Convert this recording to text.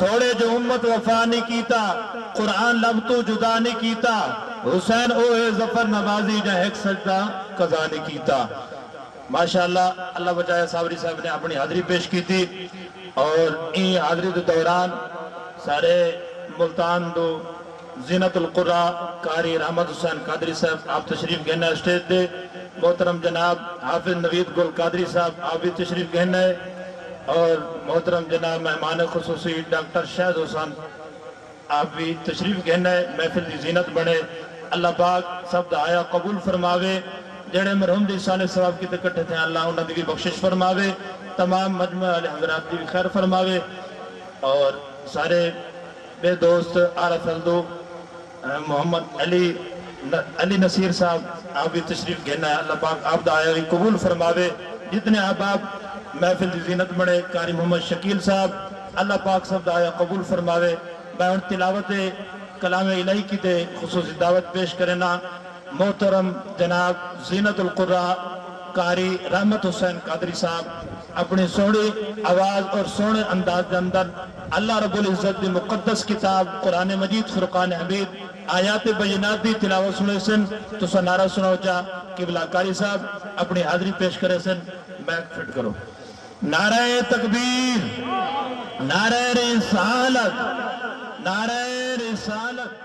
تھوڑے جو امت وفا نہیں کیتا قرآن لب تو جدا نہیں کیتا حسین اوہ ظفر نوازی جا ایک سجدہ قضا نہیں کیتا ماشاءاللہ اللہ بچائے صابری صاحب نے اپنی حاضری پیش کی تھی اور این حاضری دے دوران سارے ملتان دو زینت القرآ قاری رحمت حسین قادری صاحب آپ تشریف گہنا اسٹیج دے محترم جناب حافظ نوید گل قادری صاحب آپ بھی تشریف گہنا ہے اور محترم جناب مہمان خصوصی ڈاکٹر شاہد حسین آپ بھی تشریف گہنا ہے محفل دی زینت بنے اللہ پاک سب دعایا قبول فرماوے جڑے مرحوم دی سال ثواب کی تکٹھے تھے اللہ انہوں نے بھی بخشش فرماوے تمام مجمع علی حضرات دی بھی خیر فرماوے اور سارے بے دوست عارف الدو محمد علی نصیر صاحب آپ بھی تشریف گہنا ہے اللہ پاک آپ دعایا بھی قبول فرماوے جتنے احباب محفل دی زینت بڑے قاری محمد شکیل صاحب اللہ پاک سب دعایا قبول فرماوے میں ان تلاوت کلام الہی کی تے خصوصی دعوت پیش کرنا محترم جناب زینت القرآ قاری رحمت حسین قادری صاحب اپنی سوڑی آواز اور سوڑے انداز کے اندر اللہ رب العزت دی مقدس کتاب قرآن مجید فرقان حمید آیات بینات دی تلاوت سنے سن تو سا نعرہ سناو چاہ قبلہ قاری صاحب اپنی حاضری پیش کرے سن بیک فٹ کرو نعرہ تکبیر نعرہ رسالت نعرہ رسالت